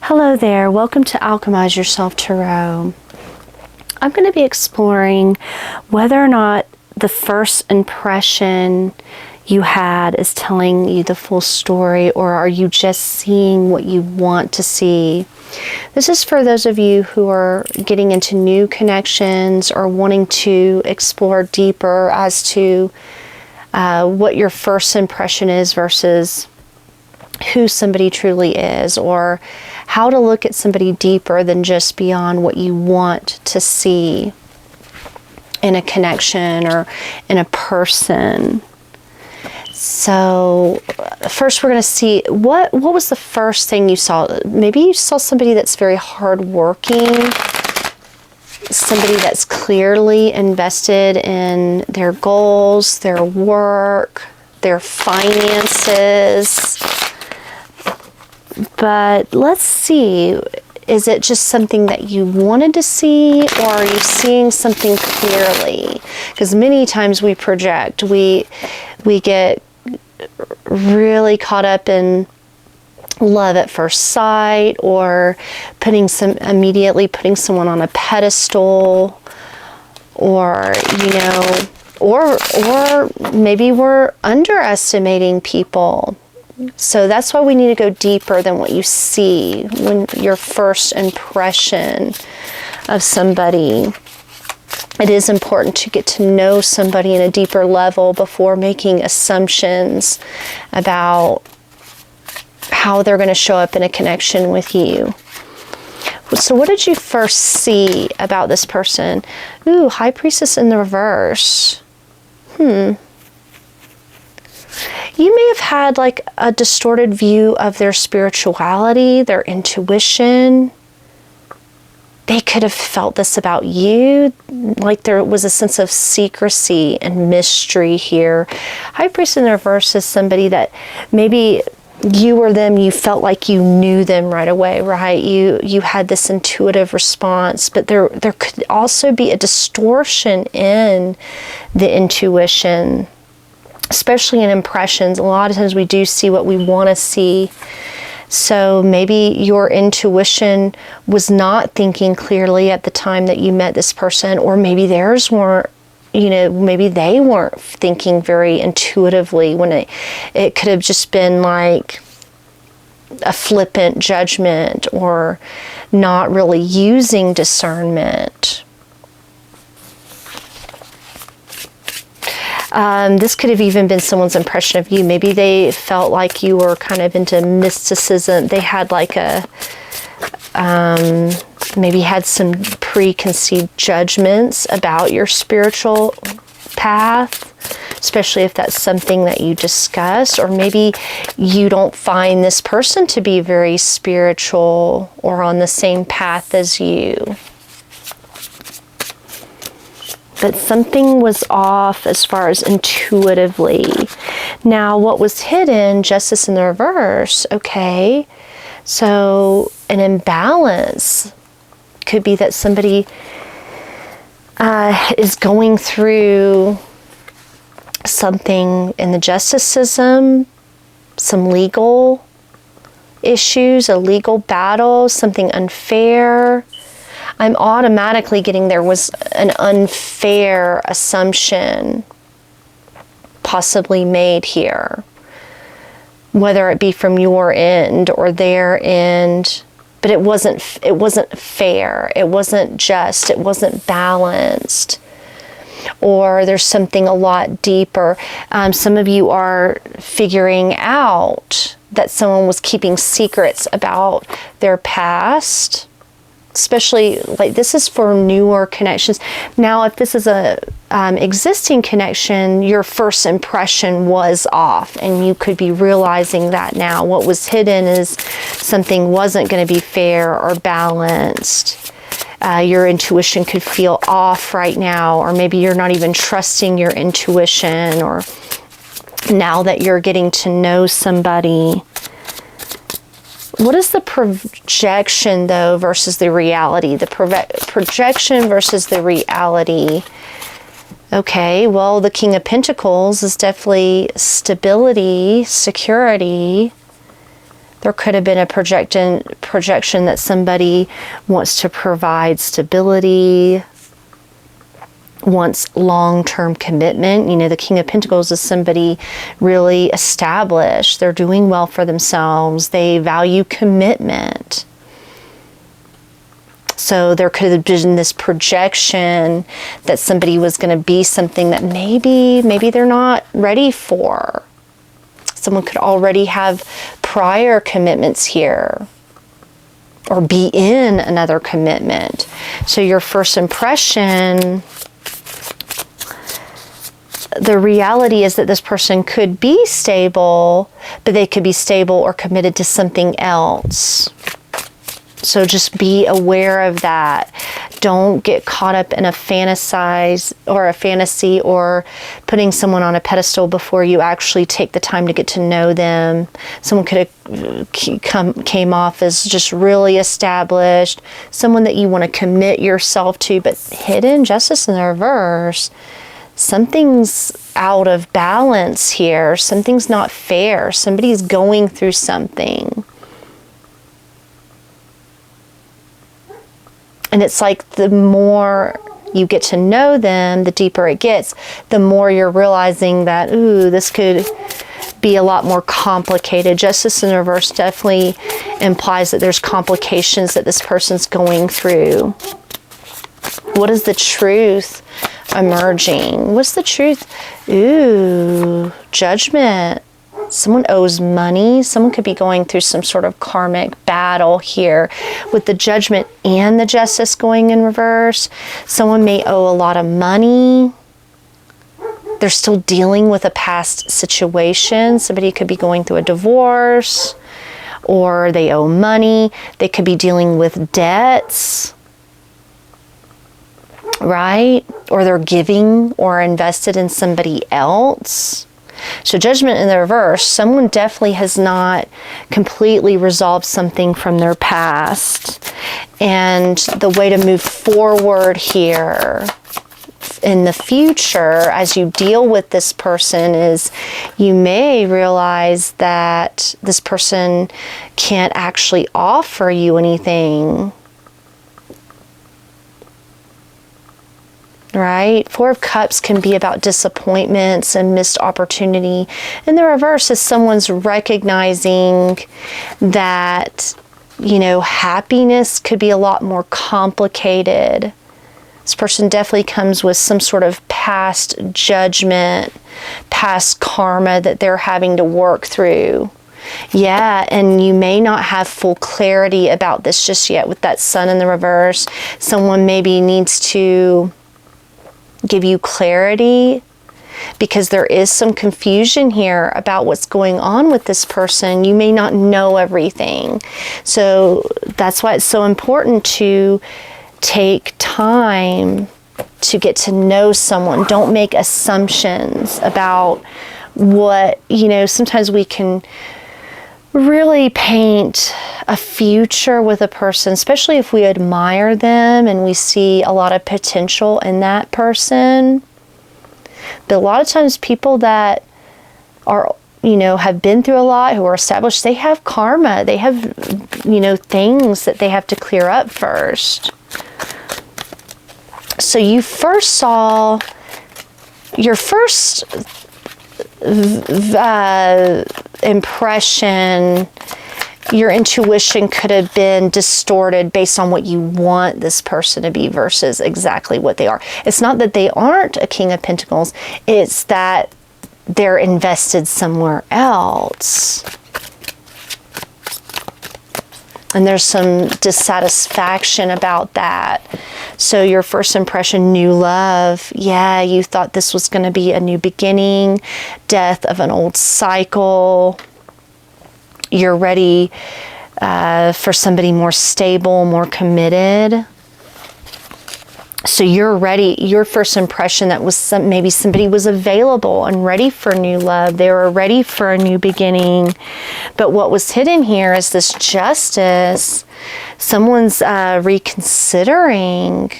Hello there, welcome to Alchemize Yourself Tarot. I'm going to be exploring whether or not the first impression you had is telling you the full story, or are you just seeing what you want to see. This is for those of you who are getting into new connections or wanting to explore deeper as to what your first impression is versus who somebody truly is, or how to look at somebody deeper than just beyond what you want to see in a connection or in a person. So first we're going to see what was the first thing you saw. Maybe you saw somebody that's very hardworking, somebody that's clearly invested in their goals, their work, their finances. But let's see, is it just something that you wanted to see, or are you seeing something clearly? Because many times we project, we get really caught up in love at first sight, or immediately putting someone on a pedestal, or or maybe we're underestimating people. So that's why we need to go deeper than what you see when your first impression of somebody. It is important to get to know somebody in a deeper level before making assumptions about how they're going to show up in a connection with you. So what did you first see about this person? Ooh, High Priestess in the reverse. You may have had like a distorted view of their spirituality, their intuition. They could have felt this about you, like there was a sense of secrecy and mystery here. High Priest in the reverse is somebody that maybe you or them, you felt like you knew them right away, right? You had this intuitive response, but there could also be a distortion in the intuition, especially in impressions. A lot of times we do see what we want to see. So maybe your intuition was not thinking clearly at the time that you met this person, or maybe theirs weren't, maybe they weren't thinking very intuitively when it could have just been like a flippant judgment or not really using discernment. This could have even been someone's impression of you. Maybe they felt like you were kind of into mysticism. They had like maybe had some preconceived judgments about your spiritual path, especially if that's something that you discussed. Or maybe you don't find this person to be very spiritual or on the same path as you. But something was off as far as intuitively. Now, what was hidden, Justice in the reverse, okay, so an imbalance could be that somebody is going through something in the justice system, some legal issues, a legal battle, something unfair. I'm automatically getting there was an unfair assumption possibly made here, whether it be from your end or their end, but it wasn't fair, it wasn't just, it wasn't balanced, or there's something a lot deeper. Some of you are figuring out that someone was keeping secrets about their past. Especially, like, this is for newer connections. Now, if this is a existing connection, your first impression was off, and you could be realizing that now. What was hidden is something wasn't going to be fair or balanced. Your intuition could feel off right now, or maybe you're not even trusting your intuition, or now that you're getting to know somebody. What is the projection, though, versus the reality? The projection versus the reality. Okay, well, the King of Pentacles is definitely stability, security. There could have been a projection that somebody wants to provide stability, wants long-term commitment. You know, the King of Pentacles is somebody really established. They're doing well for themselves. They value commitment. So there could have been this projection that somebody was going to be something that maybe they're not ready for. Someone could already have prior commitments here or be in another commitment. So your first impression, the reality is that this person could be stable, but they could be stable or committed to something else. So just be aware of that. Don't get caught up in a fantasy or putting someone on a pedestal before you actually take the time to get to know them. Someone could have came off as just really established, someone that you want to commit yourself to, but hidden Justice in the reverse. Something's out of balance here. Something's not fair. Somebody's going through something. And it's like the more you get to know them, the deeper it gets, the more you're realizing that, ooh, this could be a lot more complicated. Justice in reverse definitely implies that there's complications that this person's going through. What is the truth emerging? What's the truth? Ooh, Judgment. Someone owes money. Someone could be going through some sort of karmic battle here with the Judgment and the Justice going in reverse. Someone may owe a lot of money. They're still dealing with a past situation. Somebody could be going through a divorce, or they owe money. They could be dealing with debts, right? Or they're giving or invested in somebody else. So Judgment in the reverse, someone definitely has not completely resolved something from their past. And the way to move forward here in the future as you deal with this person is you may realize that this person can't actually offer you anything. Right? Four of Cups can be about disappointments and missed opportunity. And the reverse is someone's recognizing that, you know, happiness could be a lot more complicated. This person definitely comes with some sort of past judgment, past karma that they're having to work through. Yeah, and you may not have full clarity about this just yet with that Sun in the reverse. Someone maybe needs to give you clarity because there is some confusion here about what's going on with this person. You may not know everything. So that's why it's so important to take time to get to know someone. Don't make assumptions about what, you know, sometimes we can really paint a future with a person, especially if we admire them and we see a lot of potential in that person. But a lot of times people that are, you know, have been through a lot, who are established, they have karma. They have, you know, things that they have to clear up first. So you first saw your first impression, your intuition could have been distorted based on what you want this person to be versus exactly what they are. It's not that they aren't a King of Pentacles, it's that they're invested somewhere else. And there's some dissatisfaction about that. So your first impression, new love. Yeah, you thought this was going to be a new beginning, death of an old cycle. You're ready for somebody more stable, more committed. So you're ready. Your first impression that was maybe somebody was available and ready for new love. They were ready for a new beginning. But what was hidden here is this Justice. Someone's reconsidering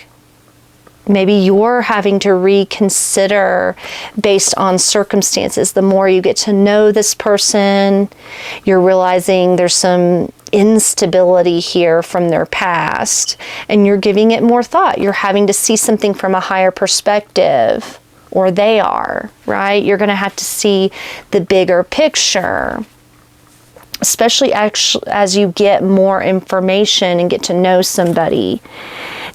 Maybe you're having to reconsider based on circumstances. The more you get to know this person, you're realizing there's some instability here from their past, and you're giving it more thought. You're having to see something from a higher perspective, or they are, right? You're going to have to see the bigger picture, especially as you get more information and get to know somebody.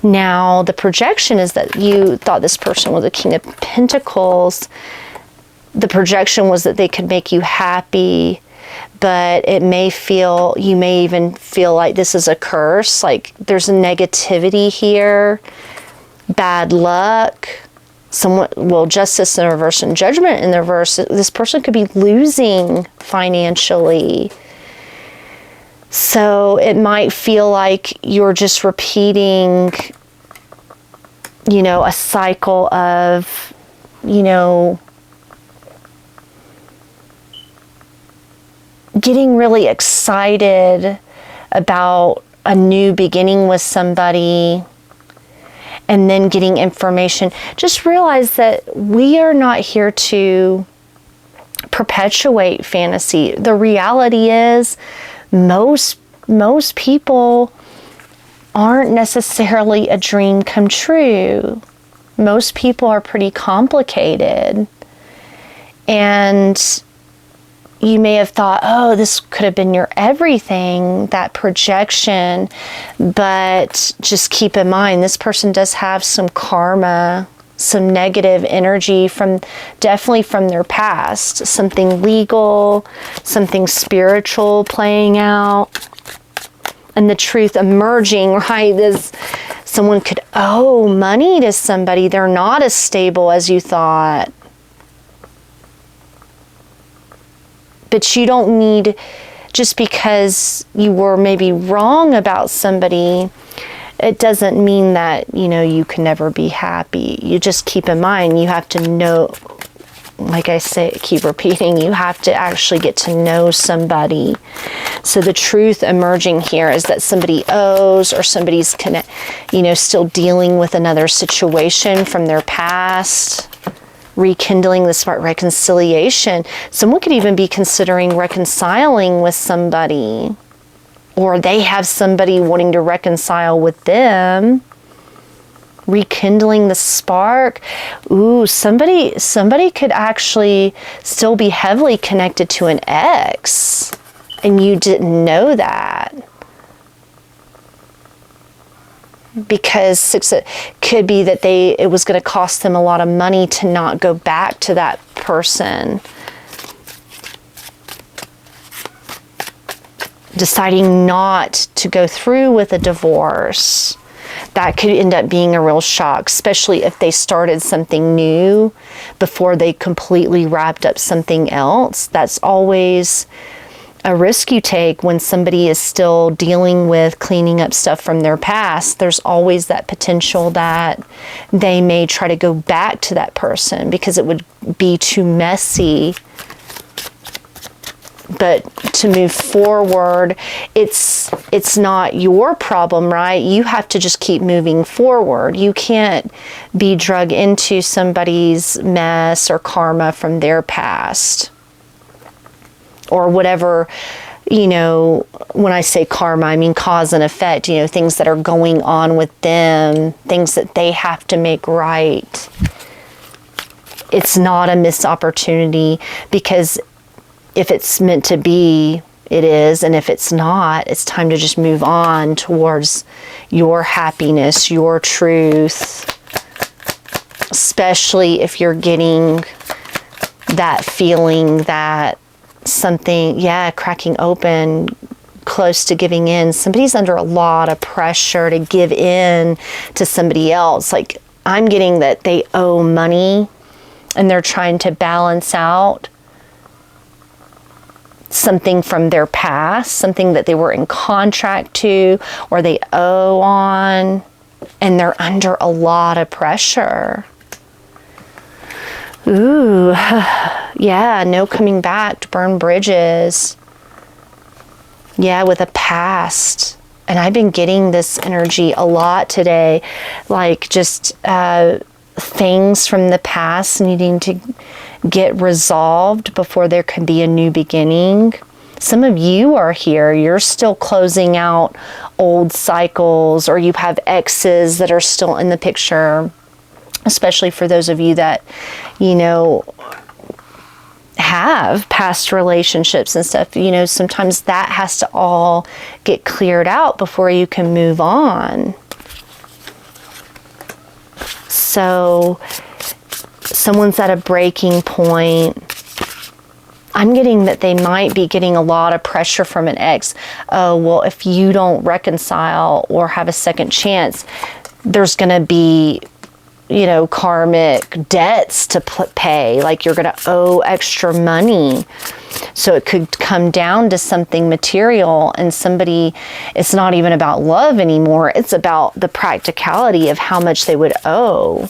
Now, the projection is that you thought this person was a King of Pentacles. The projection was that they could make you happy, but you may even feel like this is a curse, like there's a negativity here, bad luck, justice in reverse and judgment in the reverse. This person could be losing financially. So it might feel like you're just repeating, a cycle of, getting really excited about a new beginning with somebody and then getting information. Just realize that we are not here to perpetuate fantasy. The reality is, most people aren't necessarily a dream come true. Most people are pretty complicated. And you may have thought, oh, this could have been your everything, that projection. But just keep in mind, this person does have some karma, some negative energy definitely from their past, something legal, something spiritual playing out, and the truth emerging, right? Someone could owe money to somebody. They're not as stable as you thought. But you don't need, just because you were maybe wrong about somebody, it doesn't mean that, you can never be happy. You just keep in mind, you have to know, like I say, keep repeating, you have to actually get to know somebody. So the truth emerging here is that somebody owes, or somebody's still dealing with another situation from their past, rekindling the smart reconciliation. Someone could even be considering reconciling with somebody, or they have somebody wanting to reconcile with them, rekindling the spark. Ooh, somebody could actually still be heavily connected to an ex, and you didn't know that. Because it could be that it was going to cost them a lot of money to not go back to that person. Deciding not to go through with a divorce. That could end up being a real shock, especially if they started something new before they completely wrapped up something else. That's always a risk you take when somebody is still dealing with cleaning up stuff from their past. There's always that potential that they may try to go back to that person because it would be too messy. But to move forward, it's not your problem, right? You have to just keep moving forward. You can't be drug into somebody's mess or karma from their past. Or whatever, when I say karma, I mean cause and effect, things that are going on with them, things that they have to make right. It's not a missed opportunity, because if it's meant to be, it is. And if it's not, it's time to just move on towards your happiness, your truth, especially if you're getting that feeling that something, cracking open, close to giving in. Somebody's under a lot of pressure to give in to somebody else. Like, I'm getting that they owe money and they're trying to balance out something from their past, something that they were in contract to, or they owe on, and they're under a lot of pressure. Ooh, yeah, no coming back to burn bridges. Yeah, with a past And I've been getting this energy a lot today, like just things from the past needing to get resolved before there can be a new beginning. Some of you are here, you're still closing out old cycles, or you have exes that are still in the picture, especially for those of you that, you know, have past relationships and stuff. You know, sometimes that has to all get cleared out before you can move on. So someone's at a breaking point. I'm getting that they might be getting a lot of pressure from an ex. Oh, well, if you don't reconcile or have a second chance, there's going to be, you know, karmic debts to pay. Like you're going to owe extra money. So it could come down to something material, and somebody, it's not even about love anymore. It's about the practicality of how much they would owe.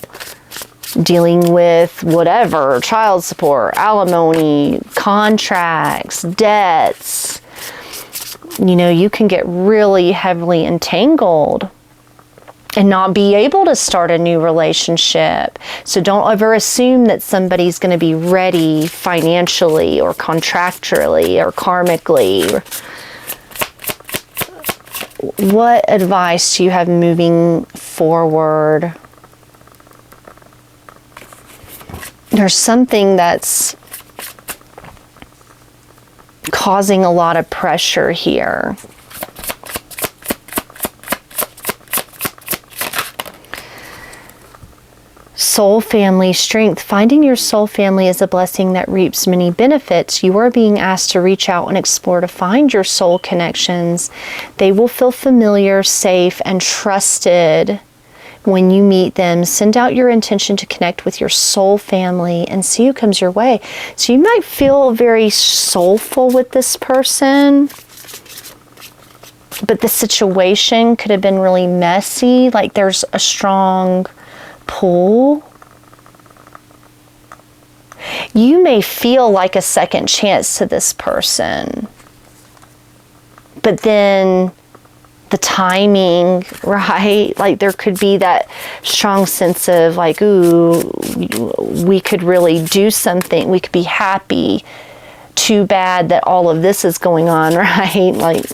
Dealing with whatever, child support, alimony, contracts, debts. You know, you can get really heavily entangled and not be able to start a new relationship. So don't ever assume that somebody's going to be ready financially or contractually or karmically. What advice do you have moving forward? There's something that's causing a lot of pressure here. Soul family strength. Finding your soul family is a blessing that reaps many benefits. You are being asked to reach out and explore to find your soul connections. They will feel familiar, safe, and trusted. When you meet them, send out your intention to connect with your soul family and see who comes your way. So you might feel very soulful with this person, but the situation could have been really messy. Like there's a strong pull. You may feel like a second chance to this person, but then the timing, right? Like there could be that strong sense of like, ooh, we could really do something. We could be happy. Too bad that all of this is going on, right? Like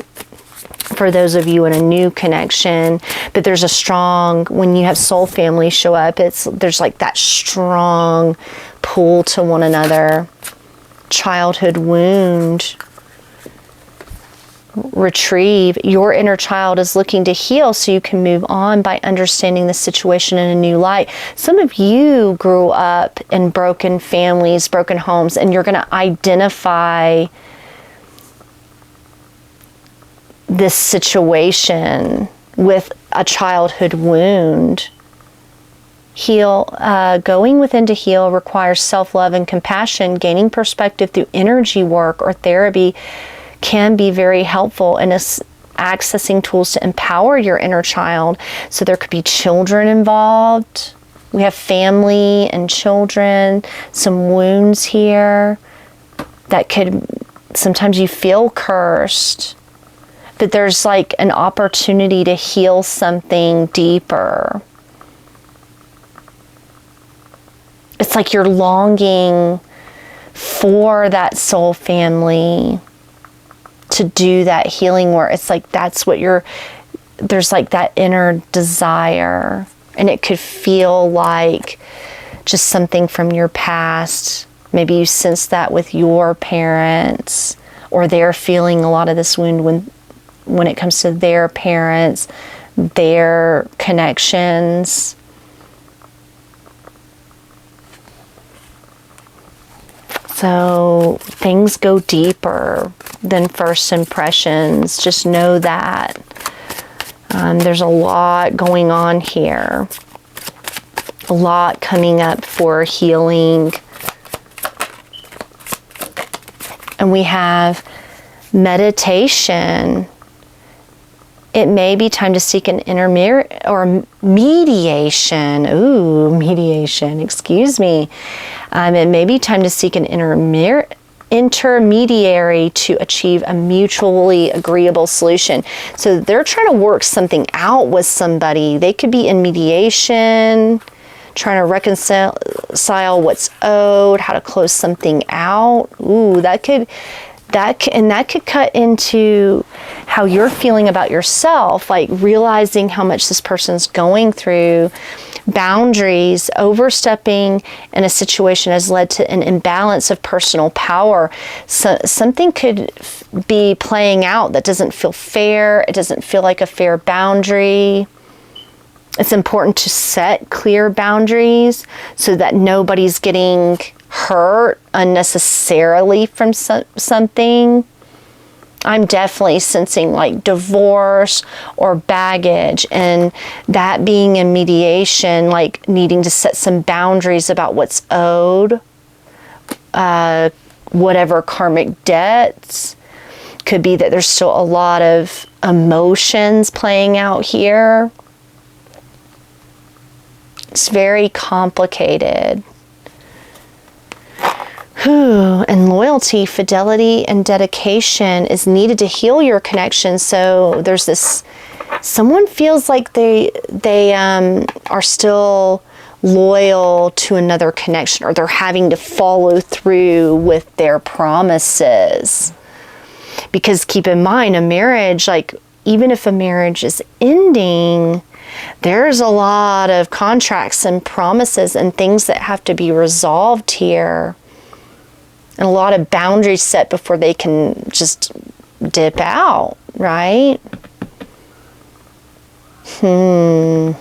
for those of you in a new connection, but there's a strong, when you have soul family show up, there's like that strong pull to one another. Childhood wound. Retrieve. Your inner child is looking to heal so you can move on by understanding the situation in a new light. Some of you grew up in broken families, broken homes, and you're going to identify this situation with a childhood wound. Going within to heal requires self-love and compassion. Gaining perspective through energy work or therapy can be very helpful in accessing tools to empower your inner child. So there could be children involved. We have family and children, some wounds here that could, sometimes you feel cursed, but there's like an opportunity to heal something deeper. It's like you're longing for that soul family to do that healing work. It's like that's what there's like that inner desire, and it could feel like just something from your past. Maybe you sense that with your parents, or they're feeling a lot of this wound when it comes to their parents, their connections. So things go deeper than first impressions. Just know that. There's a lot going on here. A lot coming up for healing. And we have meditation. It may be time to seek an inner mediation. Ooh, mediation, excuse me. It may be time to seek an inner intermediary to achieve a mutually agreeable solution. So they're trying to work something out with somebody. They could be in mediation, trying to reconcile what's owed, how to close something out. Ooh, that could cut into how you're feeling about yourself, like realizing how much this person's going through. Boundaries, overstepping in a situation has led to an imbalance of personal power. So something could be playing out that doesn't feel fair. It doesn't feel like a fair boundary. It's important to set clear boundaries so that nobody's getting hurt unnecessarily from something. I'm definitely sensing like divorce or baggage, and that being in mediation, like needing to set some boundaries about what's owed, whatever karmic debts. Could be that there's still a lot of emotions playing out here. It's very complicated. And loyalty, fidelity, and dedication is needed to heal your connection. So there's this, someone feels like they are still loyal to another connection, or they're having to follow through with their promises. Because keep in mind, a marriage, like even if a marriage is ending, there's a lot of contracts and promises and things that have to be resolved here. And a lot of boundaries set before they can just dip out, right? I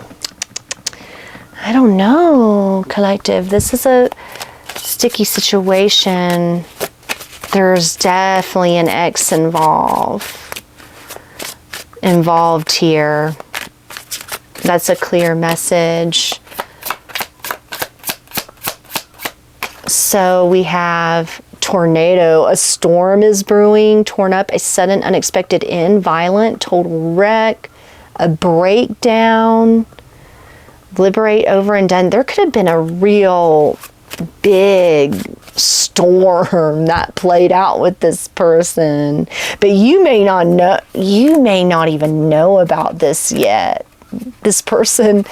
don't know, collective. This is a sticky situation. There's definitely an ex involved here. That's a clear message. So we have tornado, a storm is brewing, torn up, a sudden unexpected end, violent, total wreck, a breakdown, liberate, over and done. There could have been a real big storm that played out with this person, but you may not know, you may not even know about this yet. This person,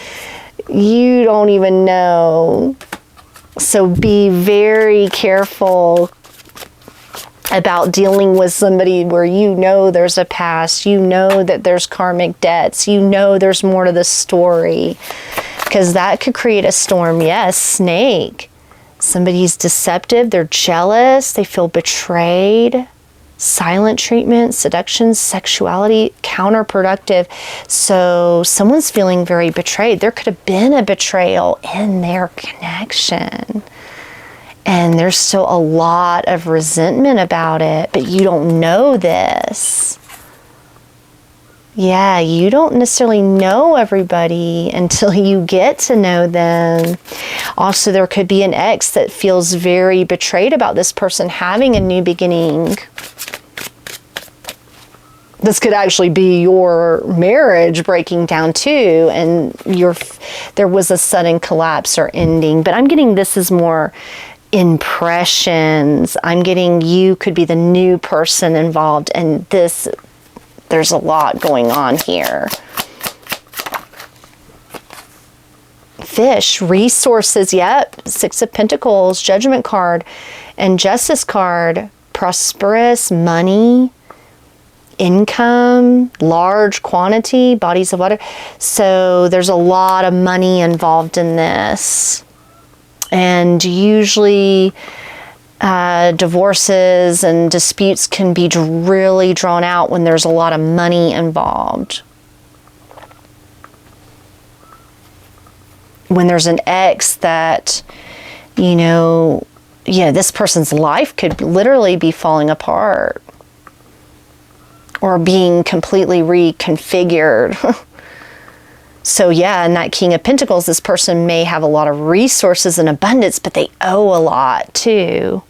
you don't even know. So be very careful about dealing with somebody where you know there's a past, you know that there's karmic debts, you know there's more to the story, because that could create a storm. Yes, snake. Somebody's deceptive, they're jealous, they feel betrayed. Silent treatment, seduction, sexuality, counterproductive. So someone's feeling very betrayed. There could have been a betrayal in their connection. And there's still a lot of resentment about it, but you don't know this. Yeah, you don't necessarily know everybody until you get to know them. Also, there could be an ex that feels very betrayed about this person having a new beginning. This could actually be your marriage breaking down too, and there was a sudden collapse or ending. But I'm getting this is more impressions. I'm getting you could be the new person involved, and there's a lot going on here. Fish, resources, yep. Six of Pentacles, Judgment card, and Justice card. Prosperous, money, income, large quantity, bodies of water. So there's a lot of money involved in this. And usually divorces and disputes can be really drawn out when there's a lot of money involved. When there's an ex that, this person's life could literally be falling apart or being completely reconfigured. So yeah, in that King of Pentacles, this person may have a lot of resources and abundance, but they owe a lot too.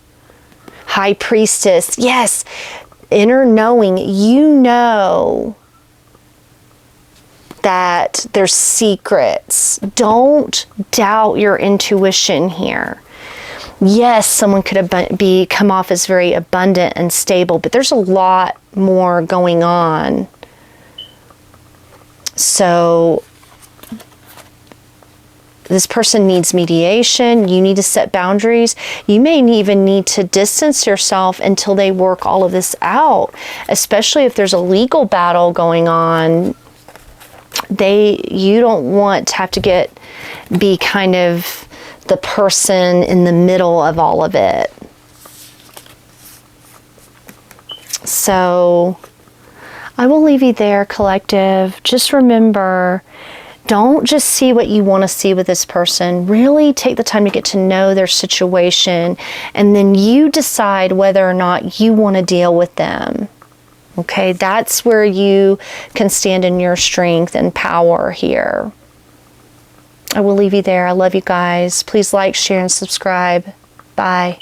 High Priestess, yes, inner knowing, you know that there's secrets. Don't doubt your intuition here. Yes, someone could come off as very abundant and stable, but there's a lot more going on. So this person needs mediation. You need to set boundaries. You may even need to distance yourself until they work all of this out, especially if there's a legal battle going on. You don't want to have to be kind of the person in the middle of all of it. So I will leave you there, collective. Just remember, don't just see what you want to see with this person. Really take the time to get to know their situation, and then you decide whether or not you want to deal with them. Okay, that's where you can stand in your strength and power here. I will leave you there. I love you guys. Please like, share, and subscribe. Bye.